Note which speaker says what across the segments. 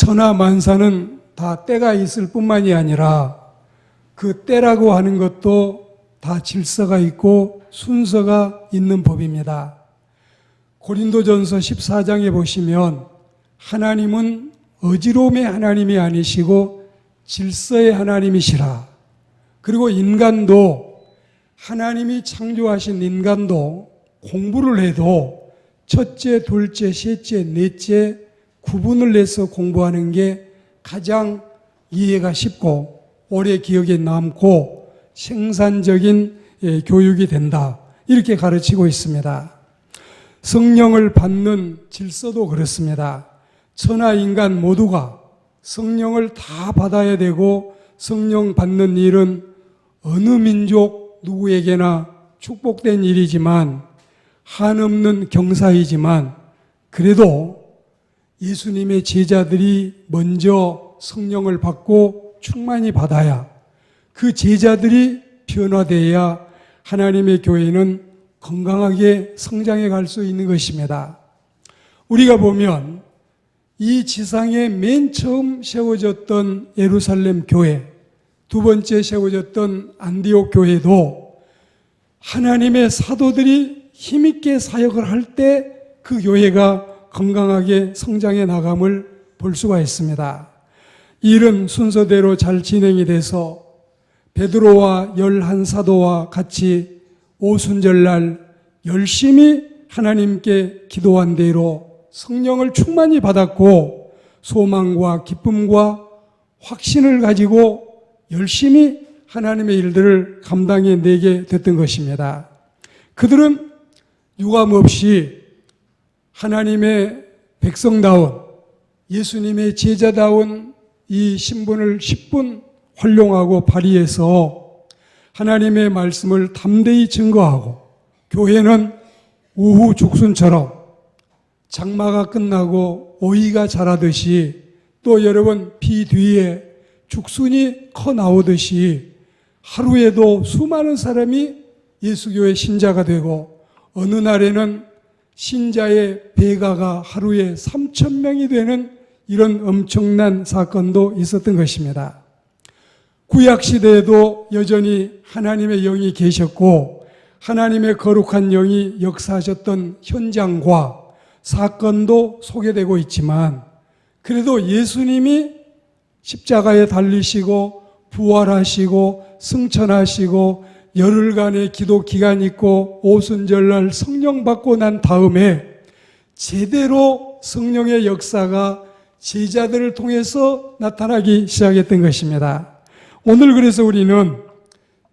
Speaker 1: 천하 만사는 다 때가 있을 뿐만이 아니라 그 때라고 하는 것도 다 질서가 있고 순서가 있는 법입니다. 고린도전서 14장에 보시면 하나님은 어지러움의 하나님이 아니시고 질서의 하나님이시라. 그리고 인간도, 하나님이 창조하신 인간도 공부를 해도 첫째, 둘째, 셋째, 넷째 구분을 내서 공부하는 게 가장 이해가 쉽고 오래 기억에 남고 생산적인 교육이 된다. 이렇게 가르치고 있습니다. 성령을 받는 질서도 그렇습니다. 천하 인간 모두가 성령을 다 받아야 되고, 성령 받는 일은 어느 민족 누구에게나 축복된 일이지만, 한없는 경사이지만, 그래도 예수님의 제자들이 먼저 성령을 받고 충만히 받아야, 그 제자들이 변화되어야 하나님의 교회는 건강하게 성장해 갈 수 있는 것입니다. 우리가 보면 이 지상에 맨 처음 세워졌던 예루살렘 교회, 두 번째 세워졌던 안디옥 교회도 하나님의 사도들이 힘있게 사역을 할 때 그 교회가 건강하게 성장해 나감을 볼 수가 있습니다. 일은 순서대로 잘 진행이 돼서 베드로와 11사도와 같이 오순절날 열심히 하나님께 기도한 대로 성령을 충만히 받았고, 소망과 기쁨과 확신을 가지고 열심히 하나님의 일들을 감당해 내게 됐던 것입니다. 그들은 유감없이 하나님의 백성다운, 예수님의 제자다운 이 신분을 10분 활용하고 발휘해서 하나님의 말씀을 담대히 증거하고, 교회는 우후 죽순처럼 장마가 끝나고 오이가 자라듯이, 또 여러분 비 뒤에 죽순이 커 나오듯이 하루에도 수많은 사람이 예수교의 신자가 되고, 어느 날에는 신자의 배가가 하루에 3,000명이 되는 이런 엄청난 사건도 있었던 것입니다. 구약시대에도 여전히 하나님의 영이 계셨고, 하나님의 거룩한 영이 역사하셨던 현장과 사건도 소개되고 있지만, 그래도 예수님이 십자가에 달리시고 부활하시고 승천하시고 열흘간의 기도 기간이 있고 오순절날 성령 받고 난 다음에 제대로 성령의 역사가 제자들을 통해서 나타나기 시작했던 것입니다. 오늘 그래서 우리는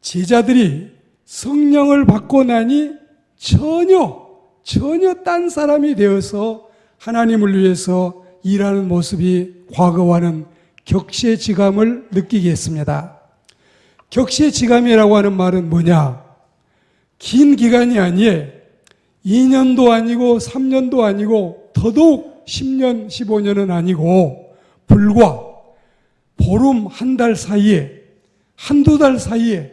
Speaker 1: 제자들이 성령을 받고 나니 전혀 딴 사람이 되어서 하나님을 위해서 일하는 모습이 과거와는 격세지감을 느끼게 했습니다. 격세지감이라고 하는 말은 뭐냐? 긴 기간이 아니에요. 2년도 아니고 3년도 아니고 더더욱 10년, 15년은 아니고 불과 보름 한 달 사이에, 한두 달 사이에,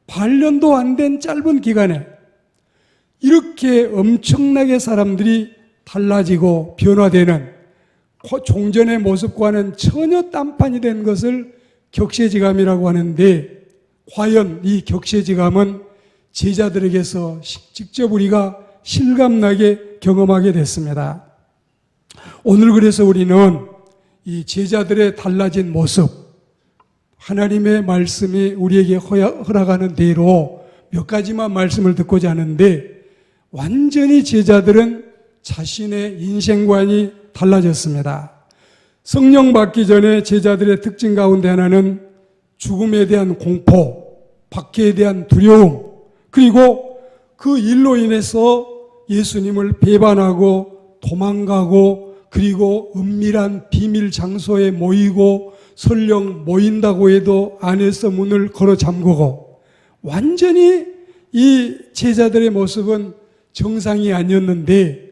Speaker 1: 반년도 안 된 짧은 기간에 이렇게 엄청나게 사람들이 달라지고 변화되는 종전의 모습과는 전혀 딴판이 된 것을 격세지감이라고 하는데, 과연 이 격세지감은 제자들에게서 직접 우리가 실감나게 경험하게 됐습니다. 오늘 그래서 우리는 이 제자들의 달라진 모습, 하나님의 말씀이 우리에게 허락하는 대로 몇 가지만 말씀을 듣고자 하는데, 완전히 제자들은 자신의 인생관이 달라졌습니다. 성령 받기 전에 제자들의 특징 가운데 하나는 죽음에 대한 공포, 박해에 대한 두려움, 그리고 그 일로 인해서 예수님을 배반하고 도망가고, 그리고 은밀한 비밀 장소에 모이고, 설령 모인다고 해도 안에서 문을 걸어 잠그고, 완전히 이 제자들의 모습은 정상이 아니었는데,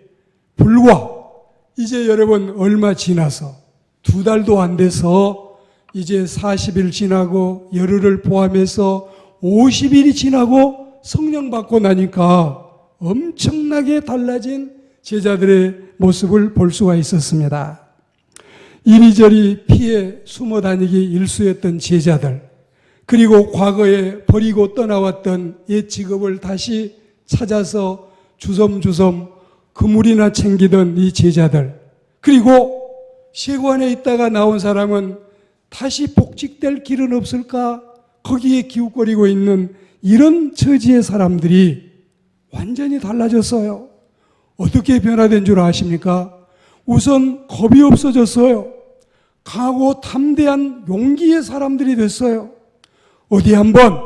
Speaker 1: 불과 이제 여러분 얼마 지나서 2달도 안 돼서 이제 40일 지나고 열흘을 포함해서 50일이 지나고 성령 받고 나니까 엄청나게 달라진 제자들의 모습을 볼 수가 있었습니다. 이리저리 피해 숨어 다니기 일쑤였던 제자들, 그리고 과거에 버리고 떠나왔던 옛 직업을 다시 찾아서 주섬주섬 그물이나 챙기던 이 제자들, 그리고 세관에 있다가 나온 사람은 다시 복직될 길은 없을까? 거기에 기웃거리고 있는 이런 처지의 사람들이 완전히 달라졌어요. 어떻게 변화된 줄 아십니까? 우선 겁이 없어졌어요. 강하고 담대한 용기의 사람들이 됐어요. 어디 한번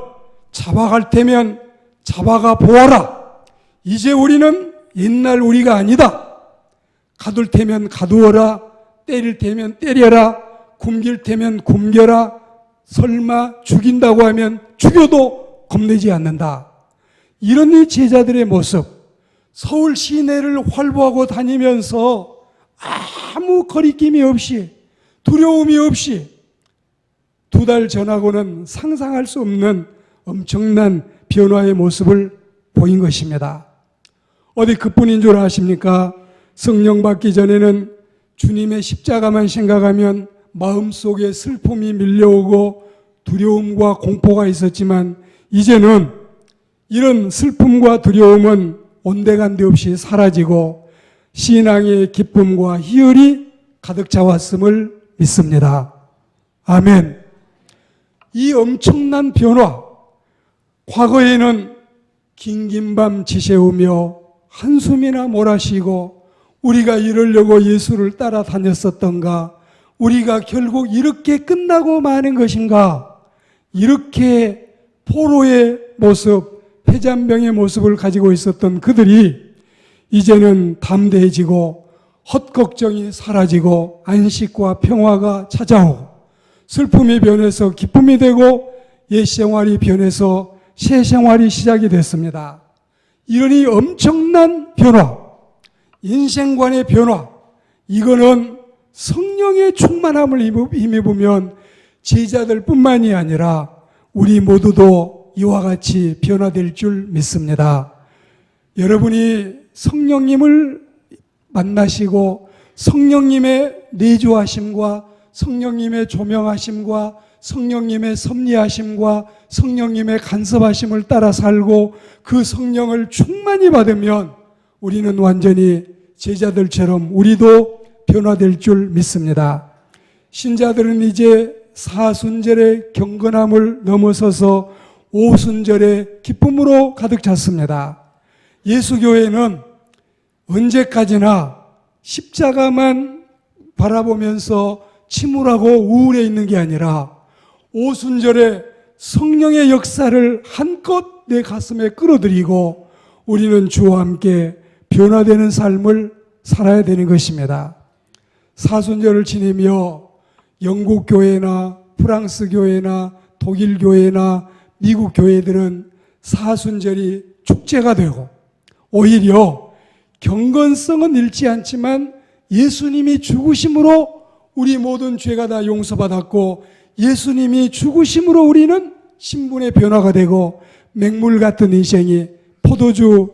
Speaker 1: 잡아갈 테면 잡아가 보아라. 이제 우리는 옛날 우리가 아니다. 가둘 테면 가두어라. 때릴 테면 때려라. 굶길 테면 굶겨라. 설마 죽인다고 하면 죽여도 겁내지 않는다. 이런 이 제자들의 모습, 서울 시내를 활보하고 다니면서 아무 거리낌이 없이, 두려움이 없이 2달 전하고는 상상할 수 없는 엄청난 변화의 모습을 보인 것입니다. 어디 그뿐인 줄 아십니까? 성령 받기 전에는 주님의 십자가만 생각하면 마음속에 슬픔이 밀려오고 두려움과 공포가 있었지만, 이제는 이런 슬픔과 두려움은 온데간데 없이 사라지고 신앙의 기쁨과 희열이 가득 차왔음을 믿습니다. 아멘. 이 엄청난 변화, 과거에는 긴긴 밤 지새우며 한숨이나 몰아쉬고 우리가 이러려고 예수를 따라다녔었던가, 우리가 결국 이렇게 끝나고 마는 것인가, 이렇게 포로의 모습, 폐잔병의 모습을 가지고 있었던 그들이 이제는 담대해지고 헛걱정이 사라지고 안식과 평화가 찾아오고 슬픔이 변해서 기쁨이 되고 옛 생활이 변해서 새 생활이 시작이 됐습니다. 이러니 엄청난 변화, 인생관의 변화, 이거는 성령의 충만함을 힘입으면 제자들뿐만이 아니라 우리 모두도 이와 같이 변화될 줄 믿습니다. 여러분이 성령님을 만나시고 성령님의 내주하심과 성령님의 조명하심과 성령님의 섭리하심과 성령님의 간섭하심을 따라 살고 그 성령을 충만히 받으면 우리는 완전히 제자들처럼 우리도 변화될 줄 믿습니다. 신자들은 이제 사순절의 경건함을 넘어서서 오순절의 기쁨으로 가득 찼습니다. 예수교회는 언제까지나 십자가만 바라보면서 침울하고 우울해 있는 게 아니라 오순절에 성령의 역사를 한껏 내 가슴에 끌어들이고 우리는 주와 함께 변화되는 삶을 살아야 되는 것입니다. 사순절을 지내며 영국 교회나 프랑스 교회나 독일 교회나 미국 교회들은 사순절이 축제가 되고 오히려 경건성은 잃지 않지만 예수님이 죽으심으로 우리 모든 죄가 다 용서받았고 예수님이 죽으심으로 우리는 신분의 변화가 되고 맹물 같은 인생이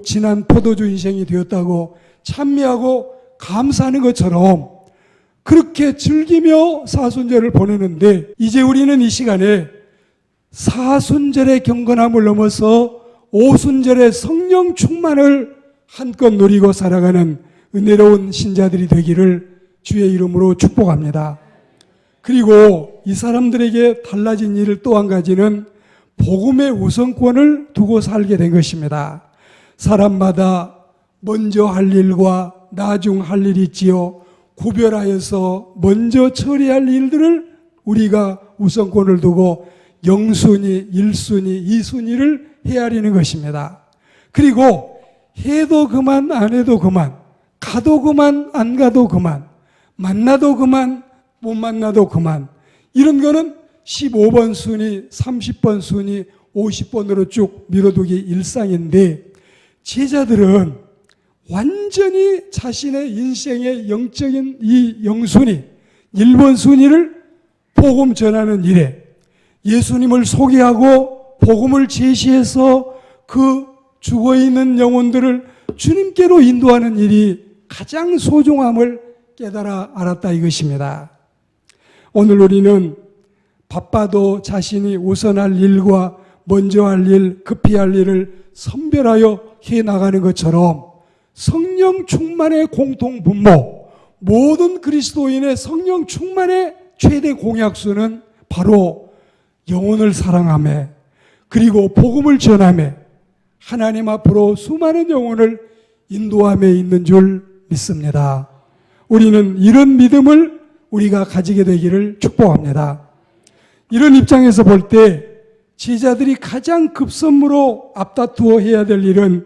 Speaker 1: 진한 포도주 인생이 되었다고 찬미하고 감사하는 것처럼 그렇게 즐기며 사순절을 보내는데, 이제 우리는 이 시간에 사순절의 경건함을 넘어서 오순절의 성령 충만을 한껏 누리고 살아가는 은혜로운 신자들이 되기를 주의 이름으로 축복합니다. 그리고 이 사람들에게 달라진 일 또 한 가지는 복음의 우선권을 두고 살게 된 것입니다. 사람마다 먼저 할 일과 나중 할 일이 있지요. 구별하여서 먼저 처리할 일들을 우리가 우선권을 두고 영순위, 1순위, 2순위를 헤아리는 것입니다. 그리고 해도 그만, 안 해도 그만, 가도 그만, 안 가도 그만, 만나도 그만, 못 만나도 그만, 이런 거는 15번 순위, 30번 순위, 50번으로 쭉 밀어두기 일상인데, 제자들은 완전히 자신의 인생의 영적인 이 영순위, 1번 순위를 복음 전하는 일에 예수님을 소개하고 복음을 제시해서 그 죽어있는 영혼들을 주님께로 인도하는 일이 가장 소중함을 깨달아 알았다 이것입니다. 오늘 우리는 바빠도 자신이 우선할 일과 먼저 할 일, 급히 할 일을 선별하여 해나가는 것처럼 성령 충만의 공통분모, 모든 그리스도인의 성령 충만의 최대 공약수는 바로 영혼을 사랑하며 그리고 복음을 전하며 하나님 앞으로 수많은 영혼을 인도함에 있는 줄 믿습니다. 우리는 이런 믿음을 우리가 가지게 되기를 축복합니다. 이런 입장에서 볼 때 제자들이 가장 급선무로 앞다투어 해야 될 일은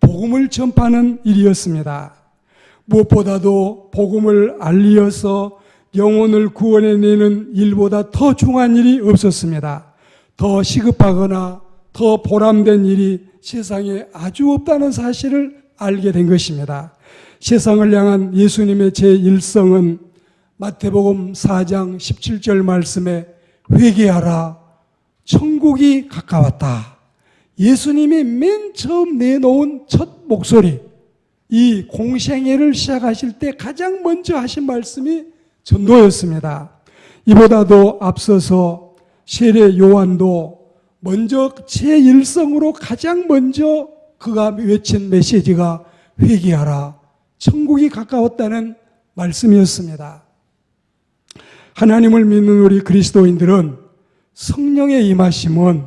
Speaker 1: 복음을 전파하는 일이었습니다. 무엇보다도 복음을 알리어서 영혼을 구원해내는 일보다 더 중요한 일이 없었습니다. 더 시급하거나 더 보람된 일이 세상에 아주 없다는 사실을 알게 된 것입니다. 세상을 향한 예수님의 제1성은 마태복음 4장 17절 말씀에 회개하라, 천국이 가까웠다. 예수님이 맨 처음 내놓은 첫 목소리, 이 공생애를 시작하실 때 가장 먼저 하신 말씀이 전도였습니다. 이보다도 앞서서 세례 요한도 먼저 제1성으로 가장 먼저 그가 외친 메시지가 회개하라, 천국이 가까웠다는 말씀이었습니다. 하나님을 믿는 우리 그리스도인들은 성령의 임하심은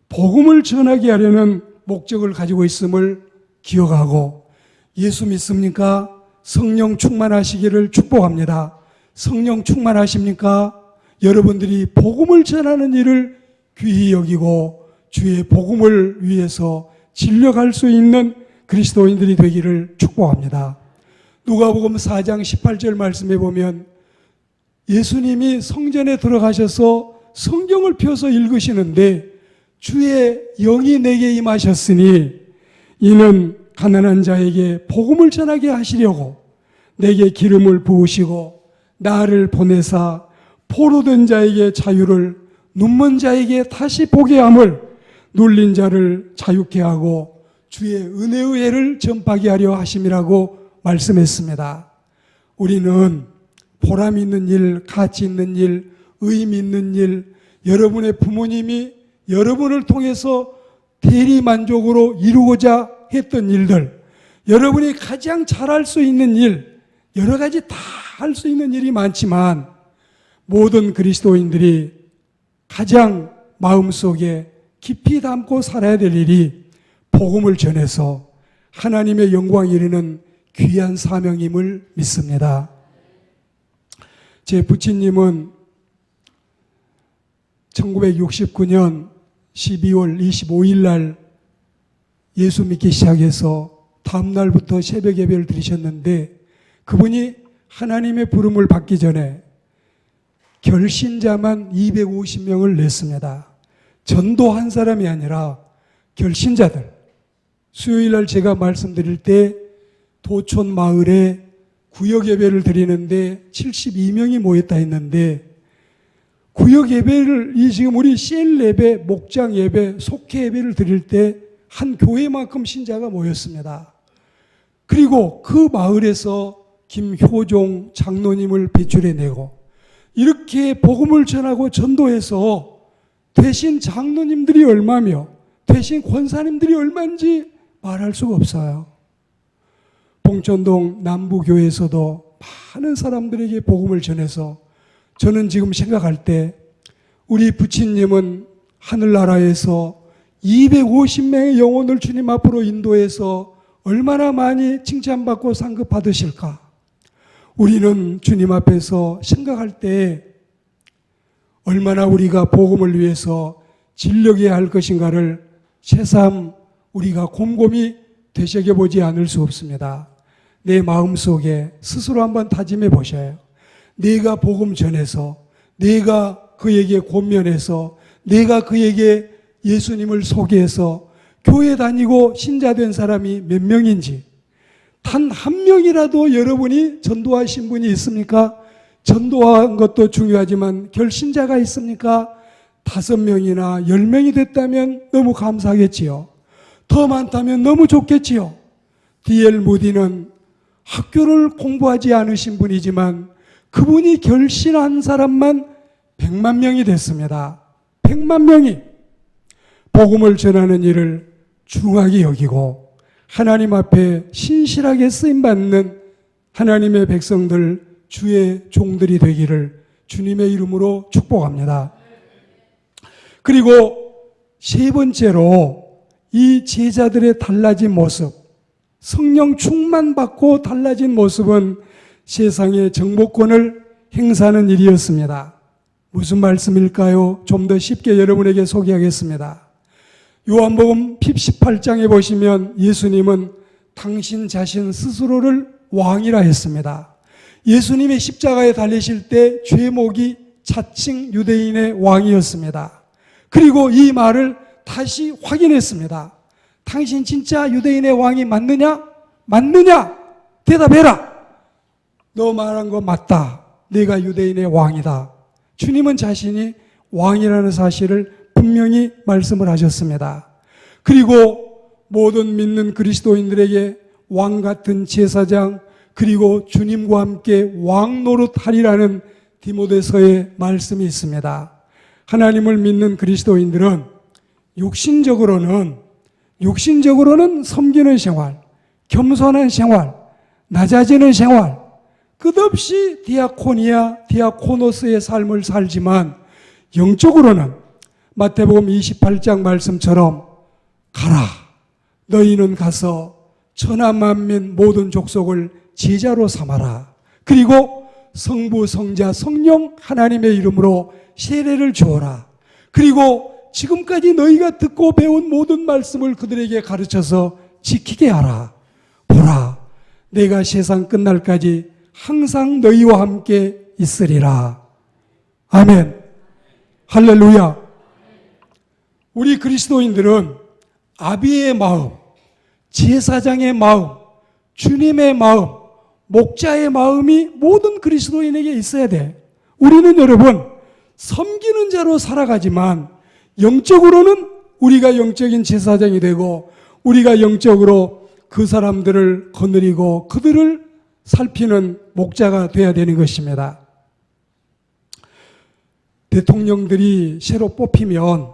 Speaker 1: 복음을 전하게 하려는 목적을 가지고 있음을 기억하고, 예수 믿습니까? 성령 충만하시기를 축복합니다. 성령 충만하십니까? 여러분들이 복음을 전하는 일을 귀히 여기고 주의 복음을 위해서 진력할 수 있는 그리스도인들이 되기를 축복합니다. 누가복음 4장 18절 말씀에 보면 예수님이 성전에 들어가셔서 성경을 펴서 읽으시는데 주의 영이 내게 임하셨으니 이는 가난한 자에게 복음을 전하게 하시려고 내게 기름을 부으시고 나를 보내사 포로된 자에게 자유를, 눈먼 자에게 다시 보게 함을, 눌린 자를 자유케 하고 주의 은혜의 해를 전파하게 하려 하심이라고 말씀했습니다. 우리는 보람 있는 일, 가치 있는 일, 의미 있는 일, 여러분의 부모님이 여러분을 통해서 대리만족으로 이루고자 했던 일들, 여러분이 가장 잘할 수 있는 일, 여러 가지 다 할 수 있는 일이 많지만 모든 그리스도인들이 가장 마음속에 깊이 담고 살아야 될 일이 복음을 전해서 하나님의 영광 이루는 귀한 사명임을 믿습니다. 제 부친님은 1969년 12월 25일 날 예수 믿기 시작해서 다음 날부터 새벽 예배를 드리셨는데, 그분이 하나님의 부름을 받기 전에 결신자만 250명을 냈습니다. 전도한 사람이 아니라 결신자들. 수요일 날 제가 말씀드릴 때 도촌 마을에 구역 예배를 드리는데 72명이 모였다 했는데, 구역 예배를, 이 지금 우리 CL 예배, 목장 예배, 속회 예배를 드릴 때 한 교회만큼 신자가 모였습니다. 그리고 그 마을에서 김효종 장로님을 배출해내고 이렇게 복음을 전하고 전도해서 되신 장로님들이 얼마며 되신 권사님들이 얼마인지 말할 수가 없어요. 봉천동 남부교회에서도 많은 사람들에게 복음을 전해서, 저는 지금 생각할 때 우리 부친님은 하늘나라에서 250명의 영혼을 주님 앞으로 인도해서 얼마나 많이 칭찬받고 상급 받으실까. 우리는 주님 앞에서 생각할 때 얼마나 우리가 복음을 위해서 진력해야 할 것인가를 새삼 우리가 곰곰이 되새겨보지 않을 수 없습니다. 내 마음속에 스스로 한번 다짐해 보셔요. 내가 복음 전해서, 내가 그에게 권면해서, 내가 그에게 예수님을 소개해서 교회 다니고 신자된 사람이 몇 명인지, 단 한 명이라도 여러분이 전도하신 분이 있습니까? 전도한 것도 중요하지만 결신자가 있습니까? 5명이나 10명이 됐다면 너무 감사하겠지요. 더 많다면 너무 좋겠지요. D.L. 무디는 학교를 공부하지 않으신 분이지만 그분이 결신한 사람만 100만 명이 됐습니다. 100만 명이 복음을 전하는 일을 중하게 여기고 하나님 앞에 신실하게 쓰임받는 하나님의 백성들, 주의 종들이 되기를 주님의 이름으로 축복합니다. 그리고 세 번째로 이 제자들의 달라진 모습, 성령 충만받고 달라진 모습은 세상의 정복권을 행사하는 일이었습니다. 무슨 말씀일까요? 좀 더 쉽게 여러분에게 소개하겠습니다. 요한복음 18장에 보시면 예수님은 당신 자신 스스로를 왕이라 했습니다. 예수님이 십자가에 달리실 때 죄목이 자칭 유대인의 왕이었습니다. 그리고 이 말을 다시 확인했습니다. 당신 진짜 유대인의 왕이 맞느냐? 맞느냐? 대답해라. 너 말한 거 맞다. 내가 유대인의 왕이다. 주님은 자신이 왕이라는 사실을 분명히 말씀을 하셨습니다. 그리고 모든 믿는 그리스도인들에게 왕 같은 제사장, 그리고 주님과 함께 왕 노릇하리라는 디모데서의 말씀이 있습니다. 하나님을 믿는 그리스도인들은 육신적으로는 섬기는 생활, 겸손한 생활, 낮아지는 생활, 끝없이 디아코노스의 삶을 살지만 영적으로는 마태복음 28장 말씀처럼 가라, 너희는 가서 천하 만민 모든 족속을 제자로 삼아라. 그리고 성부, 성자, 성령 하나님의 이름으로 세례를 주어라. 그리고 지금까지 너희가 듣고 배운 모든 말씀을 그들에게 가르쳐서 지키게 하라. 보라, 내가 세상 끝날까지 항상 너희와 함께 있으리라. 아멘. 할렐루야. 우리 그리스도인들은 아비의 마음, 제사장의 마음, 주님의 마음, 목자의 마음이 모든 그리스도인에게 있어야 돼. 우리는 여러분 섬기는 자로 살아가지만 영적으로는 우리가 영적인 제사장이 되고 우리가 영적으로 그 사람들을 거느리고 그들을 살피는 목자가 되어야 되는 것입니다. 대통령들이 새로 뽑히면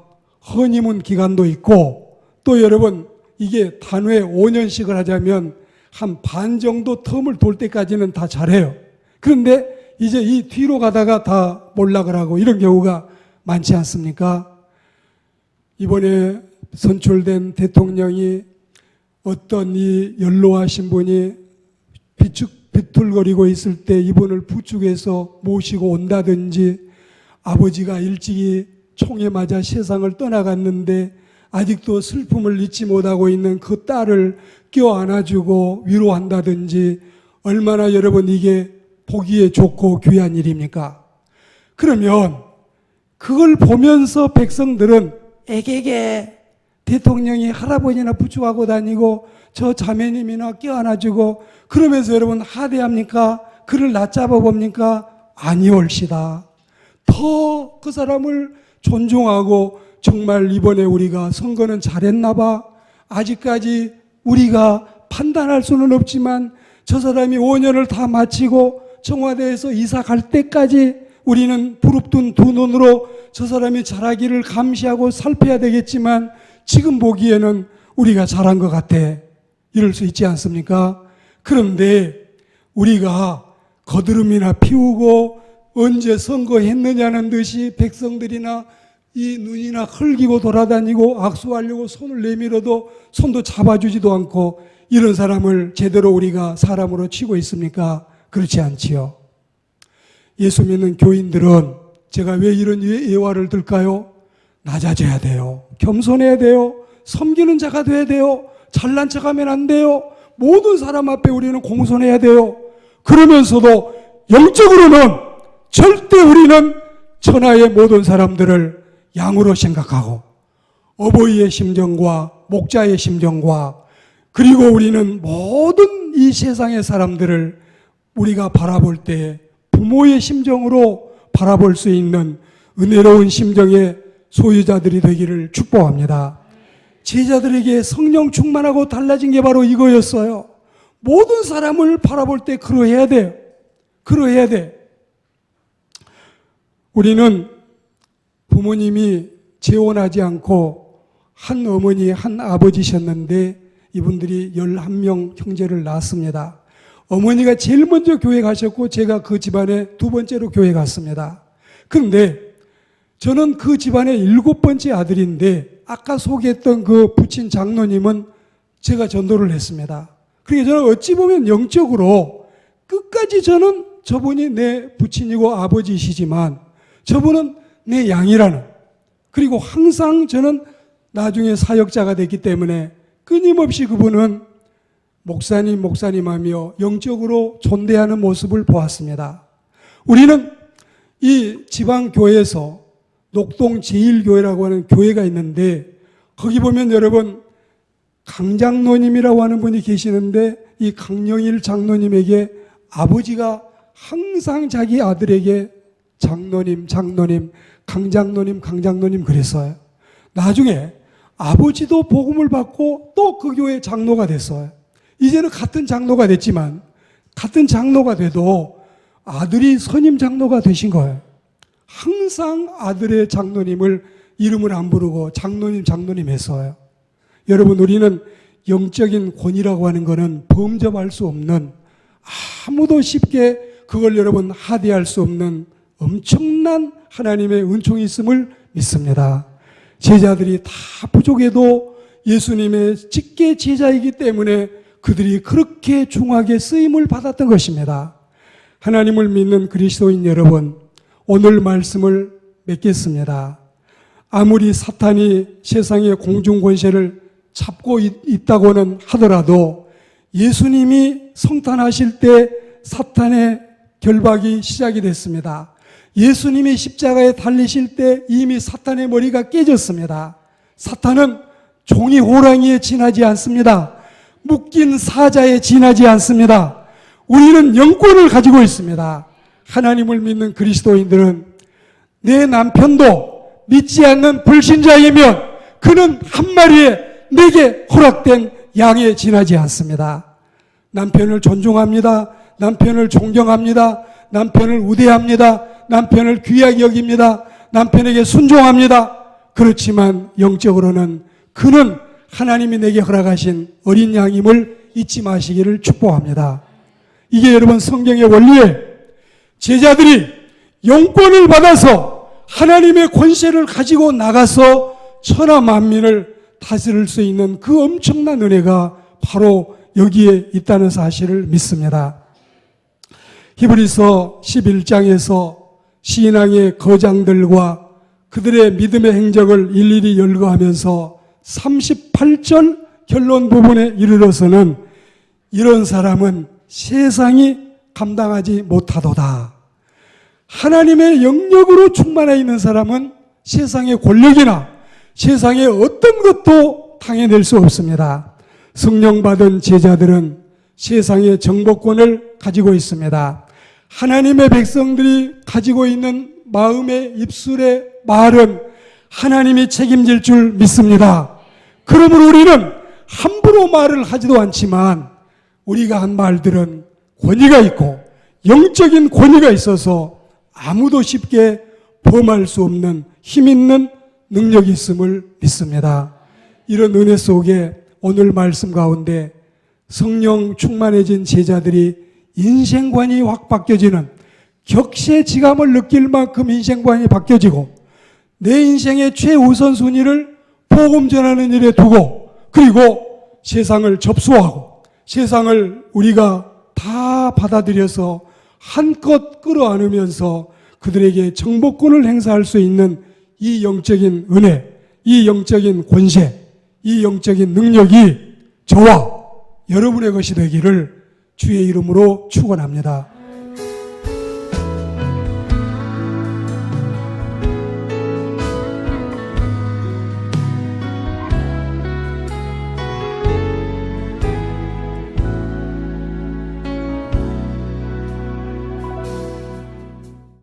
Speaker 1: 헌임은 기간도 있고 또 여러분 이게 단회 5년씩을 하자면 한 반 정도 텀을 돌 때까지는 다 잘해요. 그런데 이제 이 뒤로 가다가 다 몰락을 하고 이런 경우가 많지 않습니까? 이번에 선출된 대통령이 어떤 이 연로하신 분이 비틀거리고 있을 때 이분을 부축해서 모시고 온다든지, 아버지가 일찍이 총에 맞아 세상을 떠나갔는데 아직도 슬픔을 잊지 못하고 있는 그 딸을 껴안아주고 위로한다든지, 얼마나 여러분 이게 보기에 좋고 귀한 일입니까? 그러면 그걸 보면서 백성들은 애게게 대통령이 할아버지나 부축하고 다니고 저 자매님이나 껴안아주고 그러면서 여러분 하대합니까? 그를 낮잡아 봅니까? 아니올시다. 더 그 사람을 존중하고 정말 이번에 우리가 선거는 잘했나 봐. 아직까지 우리가 판단할 수는 없지만 저 사람이 5년을 다 마치고 청와대에서 이사 갈 때까지 우리는 부릅뜬 두 눈으로 저 사람이 잘하기를 감시하고 살펴야 되겠지만 지금 보기에는 우리가 잘한 것 같아. 이럴 수 있지 않습니까? 그런데 우리가 거드름이나 피우고 언제 선거했느냐는 듯이 백성들이나 이 눈이나 흘기고 돌아다니고 악수하려고 손을 내밀어도 손도 잡아주지도 않고 이런 사람을 제대로 우리가 사람으로 치고 있습니까? 그렇지 않지요. 예수 믿는 교인들은 제가 왜 이런 예화를 들까요? 낮아져야 돼요. 겸손해야 돼요. 섬기는 자가 돼야 돼요. 잘난 척하면 안 돼요. 모든 사람 앞에 우리는 공손해야 돼요. 그러면서도 영적으로는 절대 우리는 천하의 모든 사람들을 양으로 생각하고 어버이의 심정과 목자의 심정과 그리고 우리는 모든 이 세상의 사람들을 우리가 바라볼 때 부모의 심정으로 바라볼 수 있는 은혜로운 심정의 소유자들이 되기를 축복합니다. 제자들에게 성령 충만하고 달라진 게 바로 이거였어요. 모든 사람을 바라볼 때 그러해야 돼요. 그러해야 돼. 우리는 부모님이 재혼하지 않고 한 어머니, 한 아버지셨는데 이분들이 11명 형제를 낳았습니다. 어머니가 제일 먼저 교회 가셨고 제가 그 집안에 두 번째로 교회 갔습니다. 그런데 저는 그 집안의 7번째 아들인데 아까 소개했던 그 부친 장로님은 제가 전도를 했습니다. 그러니까 저는 어찌 보면 영적으로 끝까지 저는 저분이 내 부친이고 아버지시지만 저분은 내 양이라는, 그리고 항상 저는 나중에 사역자가 됐기 때문에 끊임없이 그분은 목사님 하며 영적으로 존대하는 모습을 보았습니다. 우리는 이 지방교회에서 녹동 제1교회라고 하는 교회가 있는데 거기 보면 여러분 강장로님이라고 하는 분이 계시는데 이 강영일 장로님에게 아버지가 항상 자기 아들에게 장로님, 강장로님 그랬어요. 나중에 아버지도 복음을 받고 또 그 교회 장로가 됐어요. 이제는 같은 장로가 됐지만 같은 장로가 돼도 아들이 선임 장로가 되신 거예요. 항상 아들의 장로님을 이름을 안 부르고 장로님 했어요. 여러분, 우리는 영적인 권위라고 하는 것은 범접할 수 없는, 아무도 쉽게 그걸 여러분 하대할 수 없는 엄청난 하나님의 은총이 있음을 믿습니다. 제자들이 다 부족해도 예수님의 직계 제자이기 때문에 그들이 그렇게 중하게 쓰임을 받았던 것입니다. 하나님을 믿는 그리스도인 여러분, 오늘 말씀을 맺겠습니다. 아무리 사탄이 세상의 공중권세를 잡고 있다고는 하더라도 예수님이 성탄하실 때 사탄의 결박이 시작이 됐습니다. 예수님이 십자가에 달리실 때 이미 사탄의 머리가 깨졌습니다. 사탄은 종이 호랑이에 지나지 않습니다. 묶인 사자에 지나지 않습니다. 우리는 영권을 가지고 있습니다. 하나님을 믿는 그리스도인들은 내 남편도 믿지 않는 불신자이면 그는 한 마리의 내게 허락된 양에 지나지 않습니다. 남편을 존중합니다. 남편을 존경합니다. 남편을 우대합니다. 남편을 귀하게 여깁니다. 남편에게 순종합니다. 그렇지만 영적으로는 그는 하나님이 내게 허락하신 어린 양임을 잊지 마시기를 축복합니다. 이게 여러분 성경의 원리예요. 제자들이 영권을 받아서 하나님의 권세를 가지고 나가서 천하 만민을 다스릴 수 있는 그 엄청난 은혜가 바로 여기에 있다는 사실을 믿습니다. 히브리서 11장에서 신앙의 거장들과 그들의 믿음의 행적을 일일이 열거하면서 38절 결론 부분에 이르러서는 이런 사람은 세상이 감당하지 못하도다. 하나님의 영역으로 충만해 있는 사람은 세상의 권력이나 세상의 어떤 것도 당해낼 수 없습니다. 성령 받은 제자들은 세상의 정복권을 가지고 있습니다. 하나님의 백성들이 가지고 있는 마음의 입술의 말은 하나님이 책임질 줄 믿습니다. 그러므로 우리는 함부로 말을 하지도 않지만 우리가 한 말들은 권위가 있고 영적인 권위가 있어서 아무도 쉽게 범할 수 없는 힘 있는 능력이 있음을 믿습니다. 이런 은혜 속에 오늘 말씀 가운데 성령 충만해진 제자들이 인생관이 확 바뀌어지는, 격세지감을 느낄 만큼 인생관이 바뀌어지고 내 인생의 최우선순위를 복음 전하는 일에 두고, 그리고 세상을 접수하고 세상을 우리가 다 받아들여서 한껏 끌어안으면서 그들에게 정복권을 행사할 수 있는 이 영적인 은혜, 이 영적인 권세, 이 영적인 능력이 저와 여러분의 것이 되기를 주의 이름으로 축원합니다.